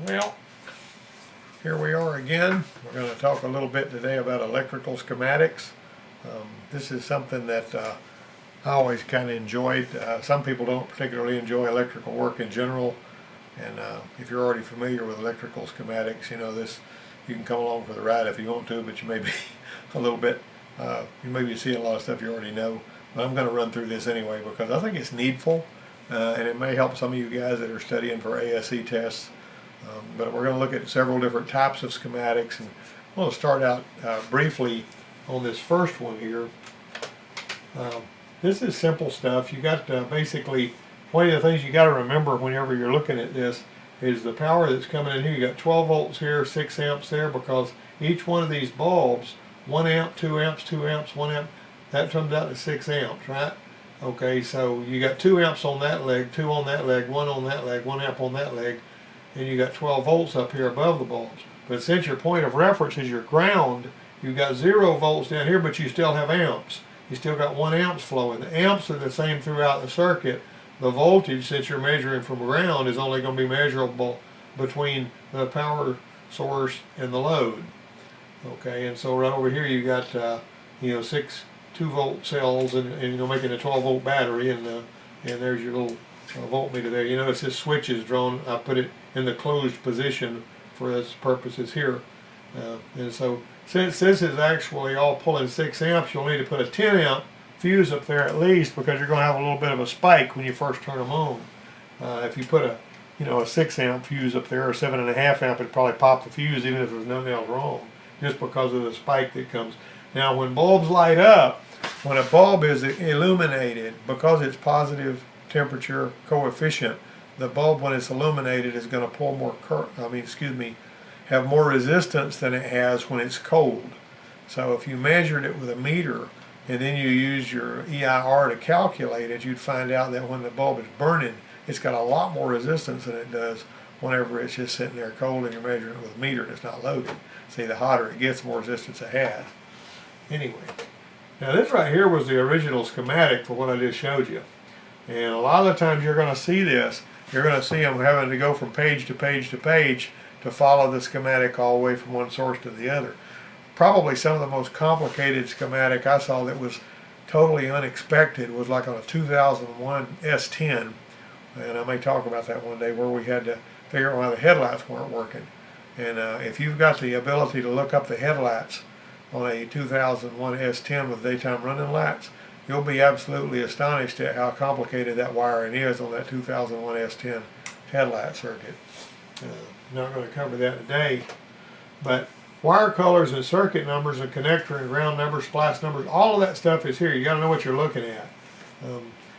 Well, here we are again. We're going to talk a little bit today about electrical schematics. This is something that I always kind of enjoyed. Some people don't particularly enjoy electrical work in general, and if you're already familiar with electrical schematics, you know this. You can come along for the ride if you want to, but you may be a little bit, you may be seeing a lot of stuff you already know. But I'm going to run through this anyway because I think it's needful, and it may help some of you guys that are studying for ASE tests. But we're going to look at several different types of schematics, and we'll start out briefly on this first one here. This is simple stuff. You got basically one of the things you got to remember whenever you're looking at this is the power that's coming in here. You got 12 volts here, 6 amps there, because each one of these bulbs, 1 amp, 2 amps, 2 amps, 1 amp, that comes out to 6 amps, right? Okay, so you got 2 amps on that leg, 2 on that leg, 1 on that leg, 1 amp on that leg, and you got 12 volts up here above the bulbs. But since your point of reference is your ground, you've got 0 volts down here, but you still have amps. You still got 1 amps flowing. The amps are the same throughout the circuit. The voltage, since you're measuring from ground, is only going to be measurable between the power source and the load. Okay, and so right over here you got 6 2-volt cells and making a 12-volt battery, and there's your little voltmeter there. You notice this switch is drawn. I put it in the closed position for its purposes here, and so since this is actually all pulling 6 amps, you'll need to put a 10 amp fuse up there at least, because you're going to have a little bit of a spike when you first turn them on. If you put a 6 amp fuse up there or 7.5 amp, it'd probably pop the fuse even if there's nothing else wrong, just because of the spike that comes. Now when bulbs light up, when a bulb is illuminated, because it's positive temperature coefficient, the bulb when it's illuminated is going to pull more have more resistance than it has when it's cold. So if you measured it with a meter and then you use your EIR to calculate it, you'd find out that when the bulb is burning, it's got a lot more resistance than it does whenever it's just sitting there cold and you're measuring it with a meter and it's not loaded. See, the hotter it gets, the more resistance it has. Anyway, now this right here was the original schematic for what I just showed you. And a lot of the times you're going to see this, you're going to see them having to go from page to page to page to follow the schematic all the way from one source to the other. Probably some of the most complicated schematic I saw that was totally unexpected was like on a 2001 S10, and I may talk about that one day, where we had to figure out why the headlights weren't working. And if you've got the ability to look up the headlights on a 2001 S10 with daytime running lights, you'll be absolutely astonished at how complicated that wiring is on that 2001 S10 headlight circuit. Not going to cover that today, but wire colors and circuit numbers and connector and ground numbers, splice numbers, all of that stuff is here. You got to know what you're looking at.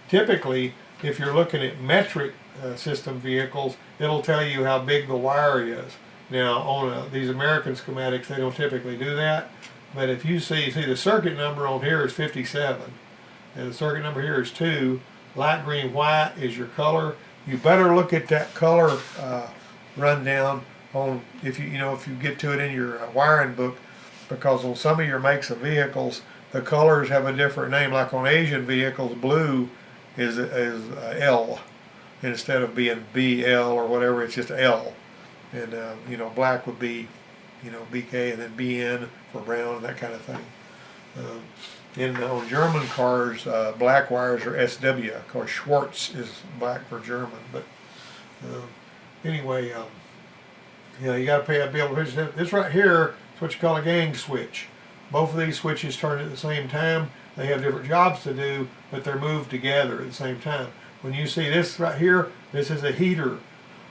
Typically, if you're looking at metric system vehicles, it'll tell you how big the wire is. Now, on these American schematics, they don't typically do that. But if you see the circuit number on here is 57, and the circuit number here is 2. Light green, white is your color. You better look at that color rundown on if you get to it in your wiring book, because on some of your makes of vehicles the colors have a different name. Like on Asian vehicles, blue is L instead of being BL or whatever. It's just L, and black would be BK, and then BN for brown and that kind of thing. On German cars, black wires are SW. Of course, Schwarz is black for German. But anyway, you got to be able to reach this right here. Is what you call a gang switch. Both of these switches turn at the same time. They have different jobs to do, but they're moved together at the same time. When you see this right here, this is a heater.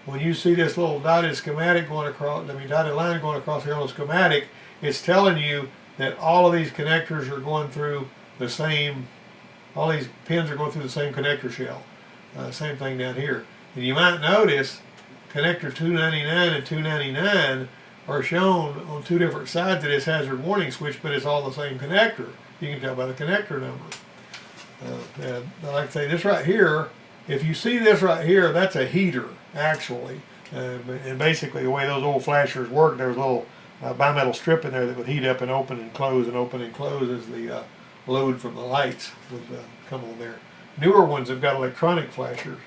When you see this little dotted schematic going across, dotted line going across here on the schematic, it's telling you that all of these connectors are going through the same, all these pins are going through the same connector shell. Same thing down here. And you might notice connector 299 and 299 are shown on 2 different sides of this hazard warning switch, but it's all the same connector. You can tell by the connector number. And like I say, this right here, if you see this right here, that's a heater, actually. And basically the way those old flashers work, there's a little bimetal strip in there that would heat up and open and close as the load from the lights would come on there. Newer ones have got electronic flashers.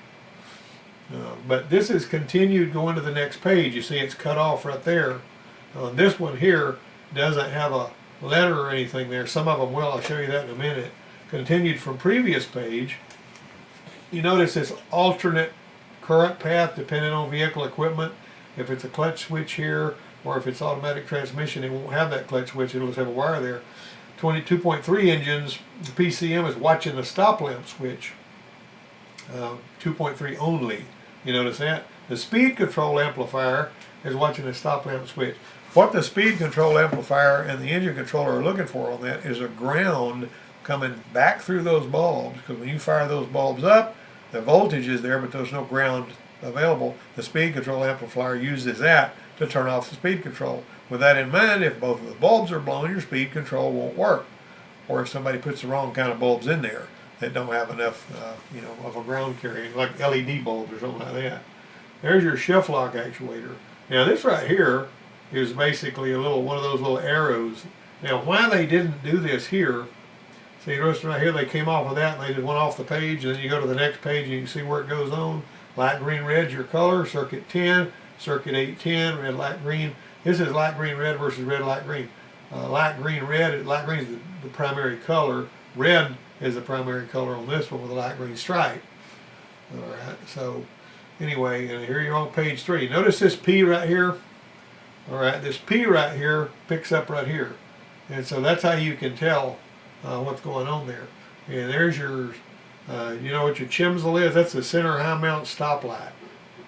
But this is continued going to the next page. You see it's cut off right there. This one here doesn't have a letter or anything there. Some of them will. I'll show you that in a minute. Continued from previous page. You notice this alternate current path depending on vehicle equipment. If it's a clutch switch here or if it's automatic transmission, it won't have that clutch switch. It'll just have a wire there. 22.3 engines, the PCM is watching the stop lamp switch. 2.3 only. You notice that? The speed control amplifier is watching the stop lamp switch. What the speed control amplifier and the engine controller are looking for on that is a ground coming back through those bulbs, because when you fire those bulbs up, the voltage is there, but there's no ground available. The speed control amplifier uses that to turn off the speed control. With that in mind, if both of the bulbs are blown, your speed control won't work. Or if somebody puts the wrong kind of bulbs in there that don't have enough, of a ground carrying, like LED bulbs or something like that. There's your shift lock actuator. Now this right here is basically one of those little arrows. Now why they didn't do this here, see notice right here they came off of that and they just went off the page, and then you go to the next page and you can see where it goes on. Light green red's your color, circuit 10, circuit 810, red light green. This is light green red versus red light green. Light green red, light green is the primary color. Red is the primary color on this one with a light green stripe. Alright, so anyway, and here you're on page 3. Notice this P right here. Alright, this P right here picks up right here. And so that's how you can tell what's going on there. And there's your, you know what your chimsel is? That's the center high mount stoplight.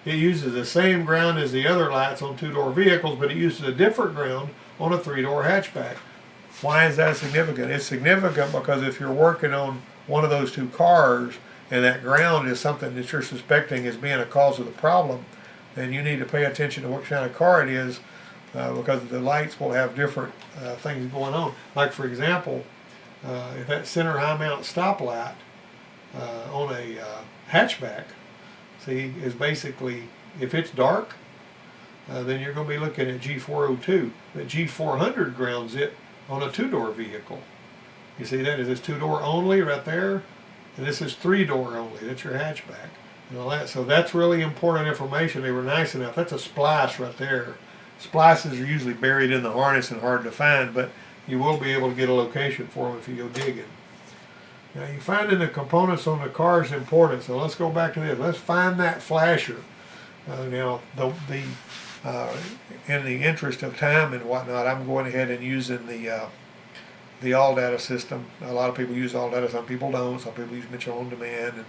It uses the same ground as the other lights on 2-door vehicles, but it uses a different ground on a 3-door hatchback. Why is that significant? It's significant because if you're working on one of those two cars and that ground is something that you're suspecting as being a cause of the problem, then you need to pay attention to what kind of car it is, because the lights will have different things going on. Like for example, if that center high mount stoplight on a hatchback, see, is basically, if it's dark, then you're going to be looking at G402. But G400 grounds it on a 2-door vehicle. You see that? Is this 2-door only right there? And this is 3-door only. That's your hatchback. And all that. So that's really important information. They were nice enough. That's a splice right there. Splices are usually buried in the harness and hard to find, but you will be able to get a location for them if you go digging. Now, you finding the components on the car is important, so let's go back to this. Let's find that flasher. Now, in the interest of time and whatnot, I'm going ahead and using the all data system. A lot of people use all data, some people don't. Some people use Mitchell on demand,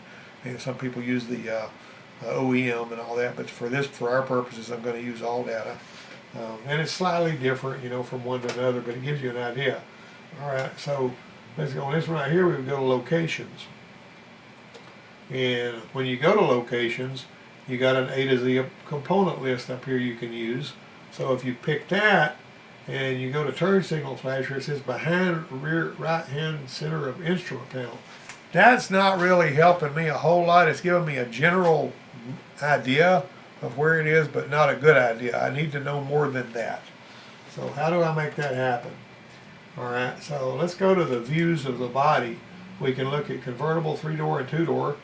and some people use the OEM and all that. But for our purposes, I'm going to use all data. And it's slightly different, from one to another, but it gives you an idea. All right, so let's go on this one right here. We would go to locations. And when you go to locations, you got an A to Z component list up here you can use. So if you pick that and you go to turn signal flasher, it says behind rear right hand center of instrument panel. That's not really helping me a whole lot. It's giving me a general idea of where it is, but not a good idea. I need to know more than that. So how do I make that happen? Alright, so let's go to the views of the body. We can look at convertible, 3-door and 2-door,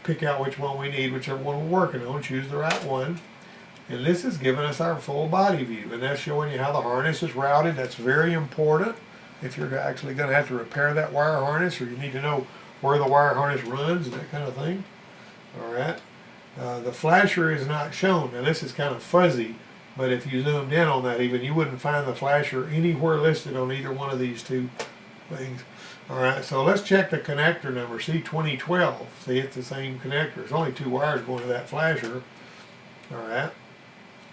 pick out which one we need, whichever one we're working on, choose the right one. And this is giving us our full body view, and that's showing you how the harness is routed. That's very important if you're actually going to have to repair that wire harness, or you need to know where the wire harness runs and that kind of thing. Alright, the flasher is not shown. Now this is kind of fuzzy, but if you zoomed in on that even, you wouldn't find the flasher anywhere listed on either one of these two things. Alright, so let's check the connector number, C2012. See, it's the same connector. There's only 2 wires going to that flasher. Alright.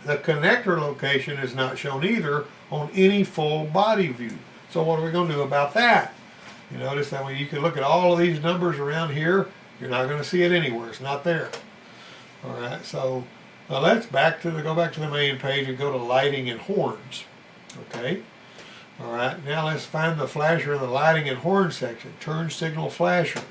The connector location is not shown either on any full body view. So what are we going to do about that? You notice that when you can look at all of these numbers around here, you're not going to see it anywhere. It's not there. Alright, so let's go back to the main page and go to lighting and horns. Okay. Alright, now let's find the flasher in the lighting and horn section. Turn signal flasher.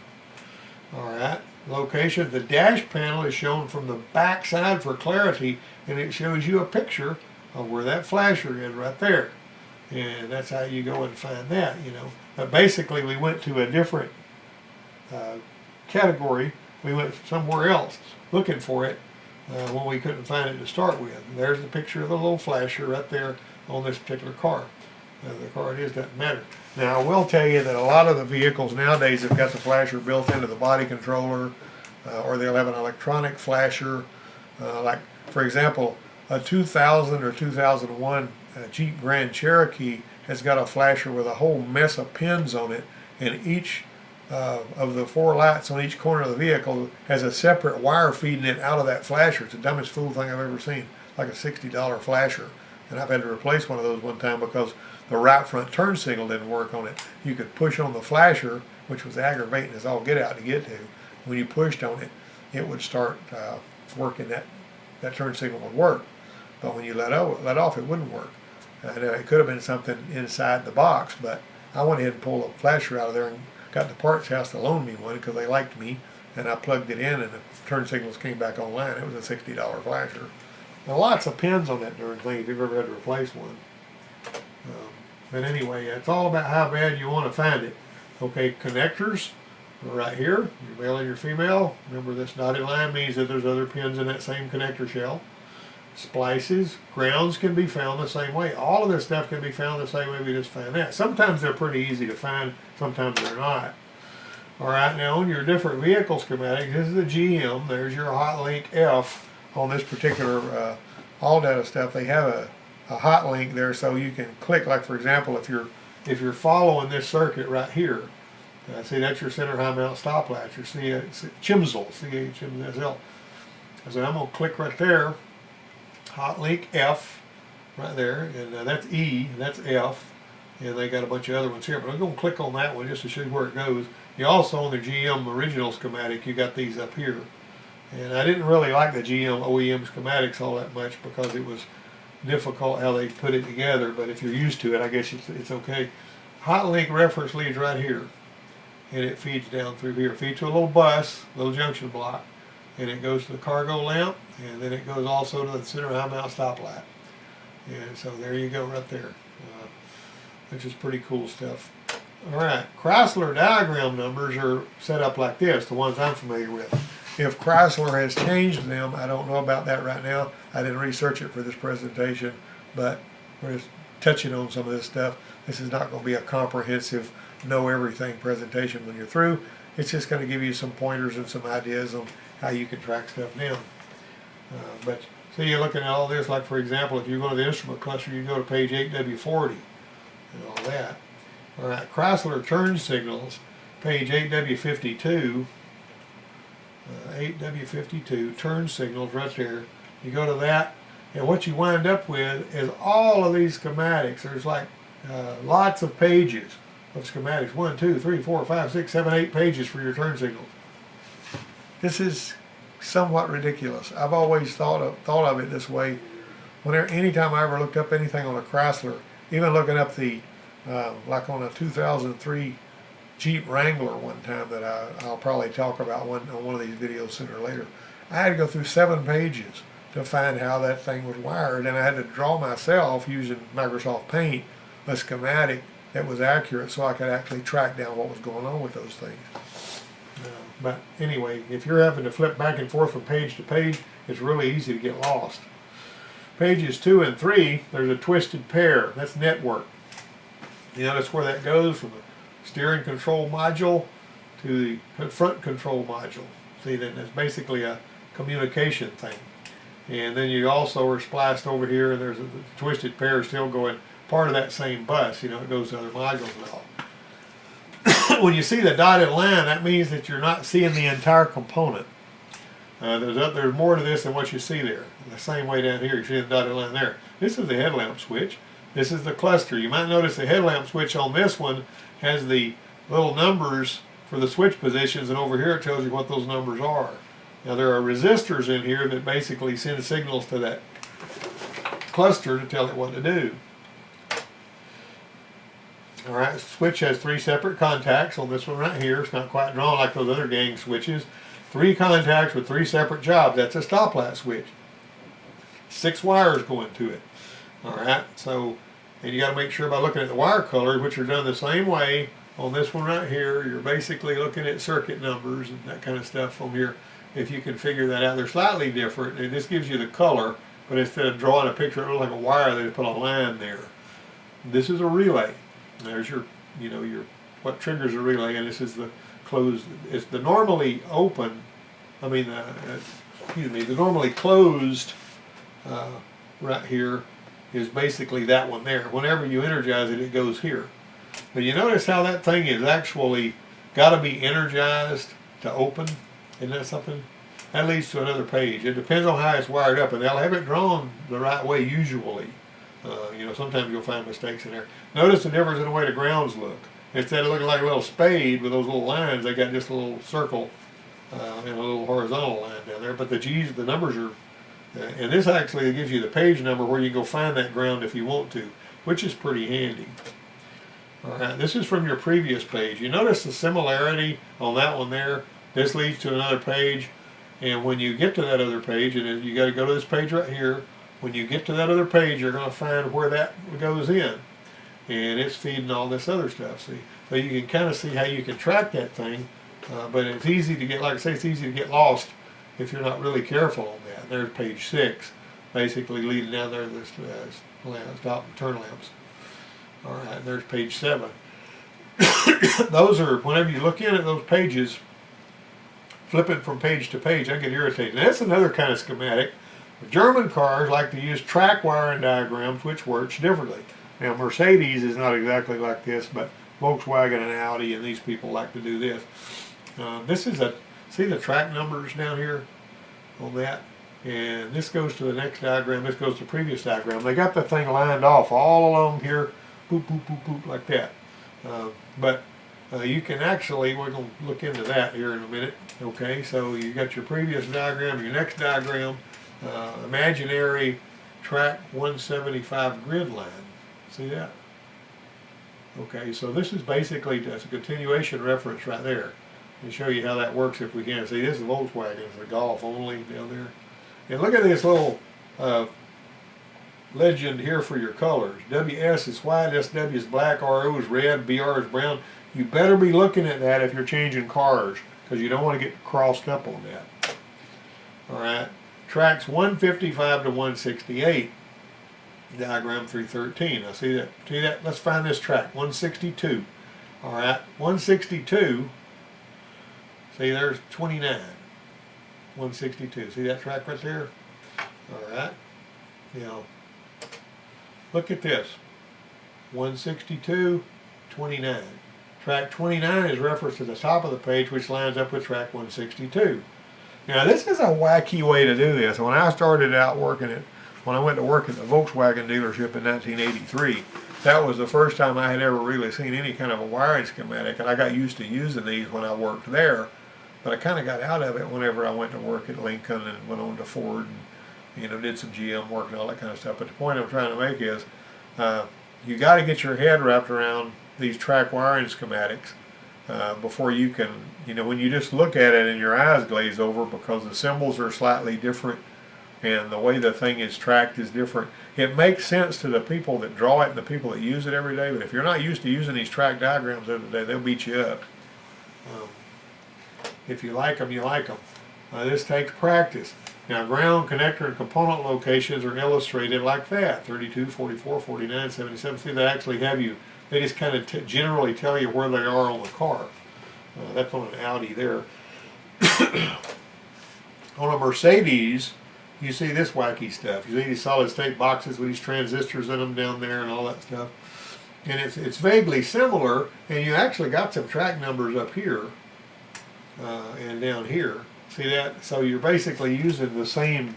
Alright, location. The dash panel is shown from the back side for clarity, and it shows you a picture of where that flasher is right there. And that's how you go and find that, But basically we went to a different category. We went somewhere else looking for it, when we couldn't find it to start with. And there's the picture of the little flasher right there on this particular car. The car it is doesn't matter. Now I will tell you that a lot of the vehicles nowadays have got the flasher built into the body controller, or they'll have an electronic flasher. Like for example, a 2000 or 2001 Jeep Grand Cherokee has got a flasher with a whole mess of pins on it, and each of the 4 lights on each corner of the vehicle has a separate wire feeding it out of that flasher. It's the dumbest fool thing I've ever seen, like a $60 flasher. And I've had to replace one of those one time because the right front turn signal didn't work on it. You could push on the flasher, which was aggravating as all get out to get to. When you pushed on it, it would start working, that turn signal would work. But when you let off, it wouldn't work. It could have been something inside the box, but I went ahead and pulled a flasher out of there and got the parts house to loan me one because they liked me, and I plugged it in and the turn signals came back online. It was a $60 flasher. Now lots of pins on that darn thing if you've ever had to replace one. But anyway, it's all about how bad you want to find it. Okay, connectors are right here, your male and your female. Remember, this dotted line means that there's other pins in that same connector shell. Splices, grounds can be found the same way. All of this stuff can be found the same way we just found that. Sometimes they're pretty easy to find, sometimes they're not. Alright, now on your different vehicle schematics, this is the GM, there's your hot link F on this particular all data stuff. They have a hot link there so you can click, like for example, if you're following this circuit right here, see that's your center high mount stop latch, your CHMSL, C-H-M-S-L. So I'm going to click right there, hot link F, right there, and that's E, and that's F, and they got a bunch of other ones here, but I'm going to click on that one just to show you where it goes. You also, on the GM original schematic, you got these up here. And I didn't really like the GM OEM schematics all that much because it was difficult how they put it together, but if you're used to it, I guess it's okay. Hot link reference leads right here, and it feeds down through here. It feeds to a little bus, little junction block, and it goes to the cargo lamp, and then it goes also to the center high mount stoplight. And so there you go right there, which is pretty cool stuff. Alright, Chrysler diagram numbers are set up like this, the ones I'm familiar with. If Chrysler has changed them, I don't know about that right now. I didn't research it for this presentation, but we're just touching on some of this stuff. This is not going to be a comprehensive know everything presentation when you're through. It's just going to give you some pointers and some ideas on how you can track stuff down. But so you're looking at all this, like for example, if you go to the instrument cluster, you go to page 8W40 and all that. Alright, Chrysler turn signals, page 8W52. 8W52 turn signals right there. You go to that, and what you wind up with is all of these schematics. There's like lots of pages of schematics. 1, 2, 3, 4, 5, 6, 7, 8 pages for your turn signals. This is somewhat ridiculous. I've always thought of it this way. Anytime I ever looked up anything on a Chrysler, even looking up the like on a 2003 Jeep Wrangler one time that I'll probably talk about on one of these videos sooner or later. I had to go through 7 pages to find how that thing was wired, and I had to draw myself using Microsoft Paint a schematic that was accurate so I could actually track down what was going on with those things. But anyway, if you're having to flip back and forth from page to page, it's really easy to get lost. Pages 2 and 3, there's a twisted pair. That's network. You notice where that goes from the steering control module to the front control module. See, then it's basically a communication thing. And then you also are spliced over here, and there's a twisted pair still going part of that same bus. You know, it goes to other modules and all. When you see the dotted line, that means that you're not seeing the entire component. There's more to this than what you see there. The same way down here, you see the dotted line there. This is the headlamp switch. This is the cluster. You might notice the headlamp switch on this one has the little numbers for the switch positions, and over here it tells you what those numbers are. Now there are resistors in here that basically send signals to that cluster to tell it what to do. Alright, switch has 3 separate contacts on this one right here. It's not quite drawn like those other gang switches. 3 contacts with 3 separate jobs. That's a stoplight switch. 6 wires going to it. Alright, so and you got to make sure by looking at the wire colors, which are done the same way On this one right here, you're basically looking at circuit numbers and that kind of stuff from here. If you can figure that out, they're slightly different. And this gives you the color, but instead of drawing a picture, it looks like a wire, they just put a line there. This is a relay. There's your, what triggers a relay, and this is the closed. It's the normally open. The normally closed right here is basically that one there. Whenever you energize it, it goes here. But you notice how that thing is actually got to be energized to open? Isn't that something? That leads to another page. It depends on how it's wired up, and they'll have it drawn the right way usually. Sometimes you'll find mistakes in there. Notice the difference in the way the grounds look. Instead of looking like a little spade with those little lines, they got just a little circle and a little horizontal line down there. But the numbers are, and this actually gives you the page number where you can go find that ground if you want to, which is pretty handy. All right, this is from your previous page. You notice the similarity on that one there. This leads to another page, and when you get to that other page, and you got to go to this page right here. When you get to that other page, you're going to find where that goes in, and it's feeding all this other stuff. See, so you can kind of see how you can track that thing, but it's easy to get, like I say, it's easy to get lost if you're not really careful on that. There's page 6, basically leading down there. This stop and turn lamps. All right, and there's page 7. Those are, whenever you look in at those pages, flipping from page to page, I get irritated. Now, that's another kind of schematic. German cars like to use track wiring diagrams, which works differently. Now, Mercedes is not exactly like this, but Volkswagen and Audi and these people like to do this. This is see the track numbers down here on that? And this goes to the next diagram, this goes to the previous diagram. They got the thing lined off all along here, boop, boop, boop, boop, like that. But you can actually, we're going to look into that here in a minute. Okay, so you got your previous diagram, your next diagram, imaginary track 175 grid line. See that? Okay, so this is basically just a continuation reference right there. To show you how that works if we can. See, this is Volkswagen, it's a Golf only down there. And look at this little legend here for your colors. WS is white, SW is black, RO is red, BR is brown. You better be looking at that if you're changing cars, because you don't want to get crossed up on that. Alright, tracks 155 to 168, diagram 313. Now see that? Let's find this track, 162. Alright, 162, see there's 29. 162, see that track right there? Alright, now look at this, 162, 29. Track 29 is referenced at the top of the page, which lines up with track 162. Now this is a wacky way to do this. When I started out working when I went to work at the Volkswagen dealership in 1983, that was the first time I had ever really seen any kind of a wiring schematic, and I got used to using these when I worked there, but I kind of got out of it whenever I went to work at Lincoln and went on to Ford and did some GM work and all that kind of stuff. But the point I'm trying to make is you got to get your head wrapped around these track wiring schematics before you can, when you just look at it and your eyes glaze over because the symbols are slightly different and the way the thing is tracked is different. It makes sense to the people that draw it and the people that use it every day, but if you're not used to using these track diagrams every day, they'll beat you up. If you like them, you like them. This takes practice. Now, ground, connector, and component locations are illustrated like that, 32, 44, 49, 77. See, they actually have you, they just kind of generally tell you where they are on the car. That's on an Audi there. On a Mercedes, you see this wacky stuff. You see these solid state boxes with these transistors in them down there and all that stuff. And it's vaguely similar, and you actually got some track numbers up here and down here. See that? So you're basically using the same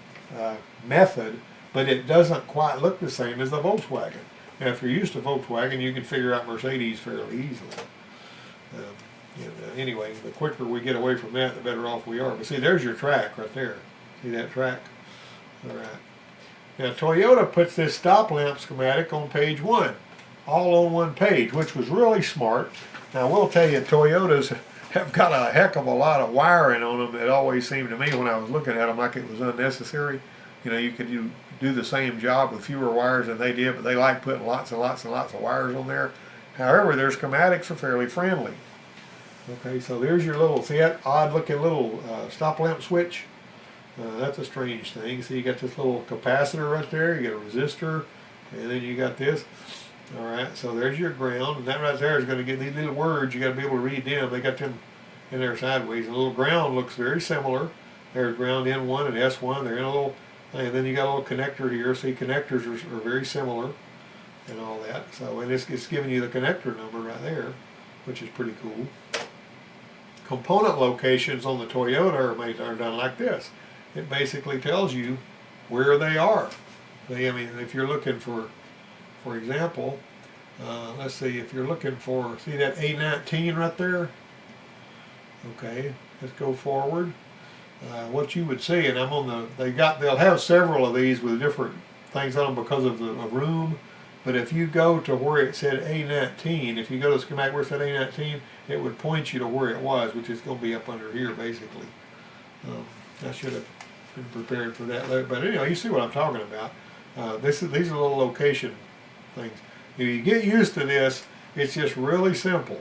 method, but it doesn't quite look the same as the Volkswagen. Now, if you're used to Volkswagen, you can figure out Mercedes fairly easily. Anyway, the quicker we get away from that, the better off we are. But see, there's your track right there. See that track? All right. Now, Toyota puts this stop lamp schematic on page 1, all on one page, which was really smart. Now, we'll tell you, Toyotas have got a heck of a lot of wiring on them. It always seemed to me when I was looking at them like it was unnecessary. You could do the same job with fewer wires than they did, but they like putting lots and lots and lots of wires on there. However, their schematics are fairly friendly. Okay, so there's your little, see that odd looking little stop lamp switch? That's a strange thing. So you got this little capacitor right there, you got a resistor, and then you got this. Alright, so there's your ground, and that right there is going to get these little words, you got to be able to read them. They got them in there sideways. The little ground looks very similar. There's ground N1 and S1, they're in a little, and then you got a little connector here. See, connectors are very similar and all that. So, and it's giving you the connector number right there, which is pretty cool. Component locations on the Toyota are done like this. It basically tells you where they are. I mean, if you're looking for example, let's see, if you're looking for, see that A19 right there? Okay, let's go forward. What you would see, and I'm on the, they'll have several of these with different things on them because of the room, but if you go to where it said A19, if you go to the schematic where it said A19, it would point you to where it was, which is going to be up under here basically. I should have been prepared for that, but anyway, you see what I'm talking about. These are little location things. If you get used to this, it's just really simple.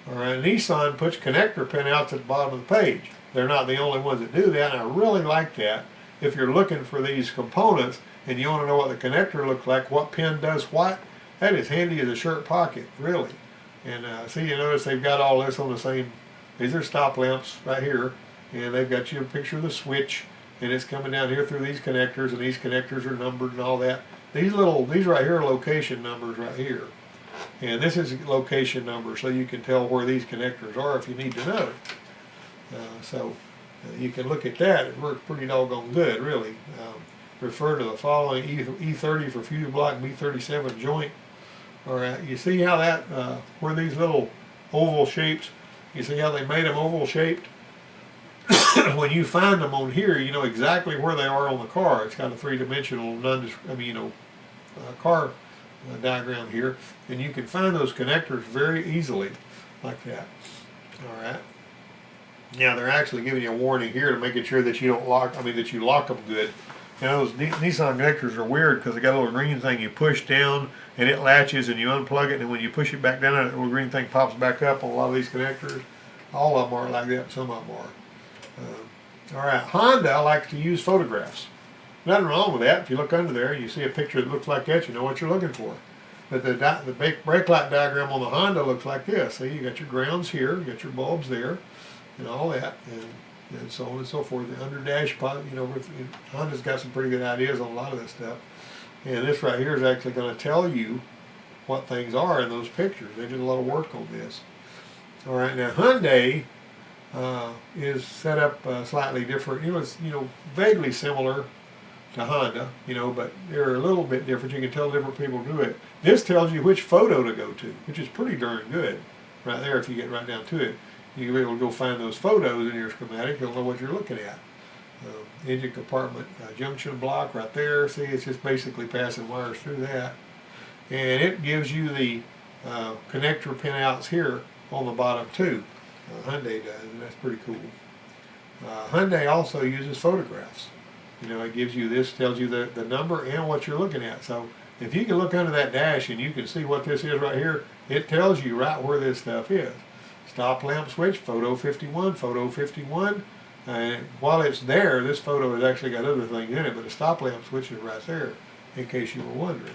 Alright, Nissan puts connector pinouts at the bottom of the page. They're not the only ones that do that, and I really like that. If you're looking for these components and you want to know what the connector looks like, what pin does what, that is handy as a shirt pocket, really. And see, you notice they've got all this on the same, these are stop lamps right here, and they've got you a picture of the switch, and it's coming down here through these connectors, and these connectors are numbered and all that. These right here are location numbers right here. And this is location number, so you can tell where these connectors are if you need to know. You can look at that. It works pretty doggone good, really. Refer to the following: E30 for fuse block, B37 joint. All right, you see how that, where these little oval shapes, you see how they made them oval shaped? When you find them on here, you know exactly where they are on the car. It's got a three-dimensional, car diagram here, and you can find those connectors very easily, like that. All right. Now they're actually giving you a warning here to make sure that you don't lock. That you lock them good. You know, those Nissan connectors are weird because they got a little green thing you push down and it latches, and you unplug it, and when you push it back down, that little green thing pops back up on a lot of these connectors. All of them are like that. Some of them are. All right, Honda likes to use photographs. Nothing wrong with that. If you look under there and you see a picture that looks like that, you know what you're looking for. But the brake light diagram on the Honda looks like this. See, you got your grounds here, you got your bulbs there, and all that, and so on and so forth. The under dash, Honda's got some pretty good ideas on a lot of this stuff. And this right here is actually going to tell you what things are in those pictures. They did a lot of work on this. All right, now Hyundai is set up slightly different. It's vaguely similar to Honda, but they're a little bit different. You can tell different people do it. This tells you which photo to go to, which is pretty darn good right there if you get right down to it. You'll be able to go find those photos in your schematic. You'll know what you're looking at. Engine compartment junction block right there. See, it's just basically passing wires through that. And it gives you the connector pinouts here on the bottom too. Hyundai does, and that's pretty cool. Hyundai also uses photographs. It gives you this, tells you the number and what you're looking at. So if you can look under that dash and you can see what this is right here, it tells you right where this stuff is. Stop lamp switch, photo 51, photo 51. And while it's there, this photo has actually got other things in it, but the stop lamp switch is right there, in case you were wondering.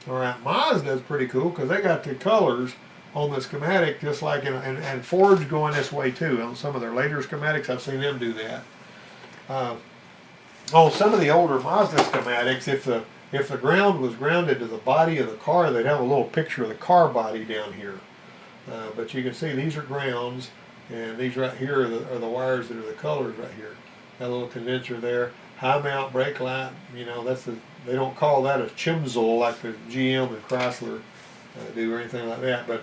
All right, Mazda's pretty cool because they got the colors on the schematic, just like and Ford's going this way too. On some of their later schematics, I've seen them do that. On some of the older Mazda schematics, if the ground was grounded to the body of the car, they'd have a little picture of the car body down here. But you can see these are grounds, and these right here are the wires that are the colors right here. Got a little condenser there. High mount brake light. They don't call that a chimsel like the GM and Chrysler do or anything like that, but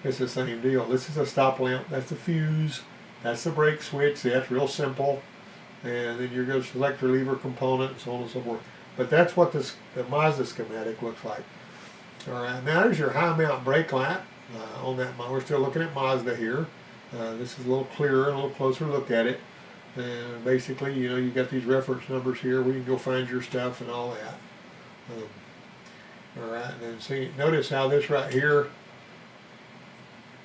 it's the same deal. This is a stop lamp. That's the fuse. That's the brake switch. See, that's real simple. And then you're going to select your lever component and so on and so forth. But that's what the Mazda schematic looks like. All right, now there's your high mount brake light on that. We're still looking at Mazda here. This is a little clearer, a little closer look at it. And basically, you got these reference numbers here where you can go find your stuff and all that. All right, and then see, notice how this right here,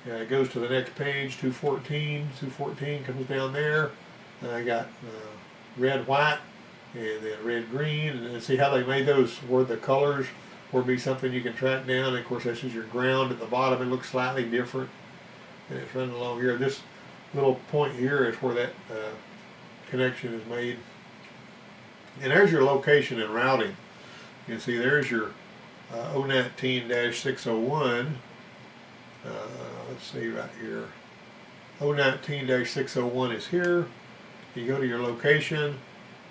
it goes to the next page, 214. 214 comes down there. I got red, white, and then red, green, and then see how they made those where the colors would be something you can track down. And of course, this is your ground at the bottom. It looks slightly different, and it's running along here. This little point here is where that connection is made. And there's your location and routing. You can see there's your 019-601. Let's see right here. 019-601 is here. You go to your location.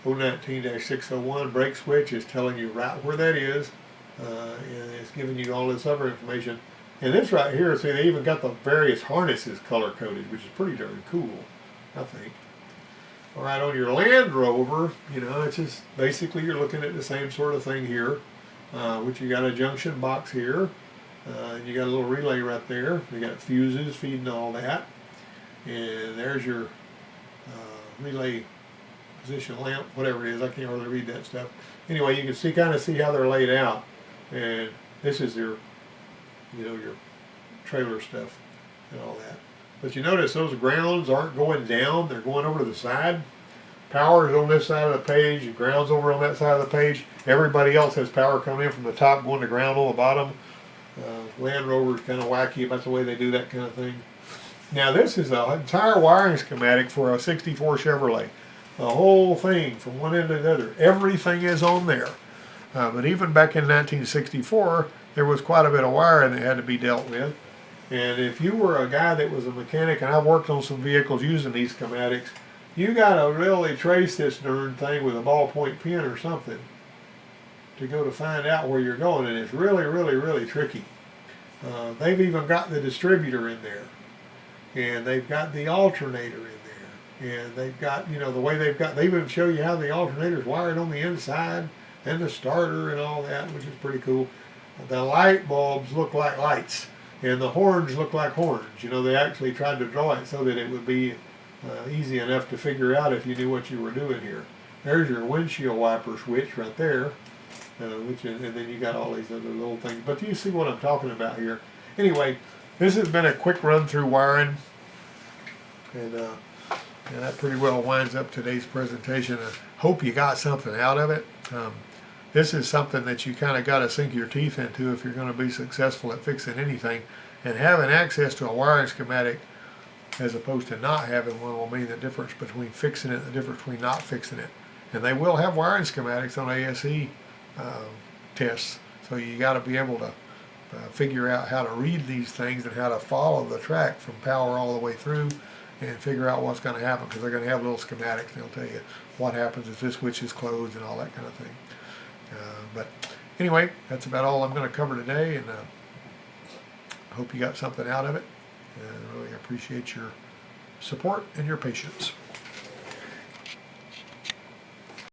019-601 brake switch is telling you right where that is, and it's giving you all this other information. And this right here, see, they even got the various harnesses color coded, which is pretty darn cool, I think. All right, on your Land Rover, you know, it's just basically you're looking at the same sort of thing here, which you got a junction box here, and you got a little relay right there. You got fuses feeding all that, and there's your relay position lamp, whatever it is. I can't really read that stuff. Anyway, you can kind of see how they're laid out, and this is your, you know, your trailer stuff and all that. But you notice those grounds aren't going down, they're going over to the side. Power is on this side of the page, the ground's over on that side of the page. Everybody else has power coming in from the top, going to ground on the bottom. Land Rover is kind of wacky about the way they do that kind of thing. Now this is an entire wiring schematic for a 64 Chevrolet. The whole thing from one end to the other. Everything is on there. But even back in 1964, there was quite a bit of wiring that had to be dealt with. And if you were a guy that was a mechanic, and I've worked on some vehicles using these schematics, you got to really trace this darn thing with a ballpoint pen or something to go to find out where you're going, and it's really, really, really tricky. They've even got the distributor in there, and they've got the alternator in there, and they've got, you know, the way they even show you how the alternator's wired on the inside, and the starter and all that, which is pretty cool. The light bulbs look like lights, and the horns look like horns. You know, they actually tried to draw it so that it would be easy enough to figure out if you knew what you were doing here. There's your windshield wiper switch right there, and then you got all these other little things. But you see what I'm talking about here. Anyway, this has been a quick run through wiring, and that pretty well winds up today's presentation. I hope you got something out of it. This is something that you kind of got to sink your teeth into if you're going to be successful at fixing anything. And having access to a wiring schematic as opposed to not having one will mean the difference between fixing it and the difference between not fixing it. And they will have wiring schematics on ASE tests, so you got to be able to figure out how to read these things and how to follow the track from power all the way through and figure out what's going to happen, because they're going to have little schematics. They'll tell you what happens if this switch is closed and all that kind of thing. But anyway, that's about all I'm going to cover today, and I hope you got something out of it. I really appreciate your support and your patience.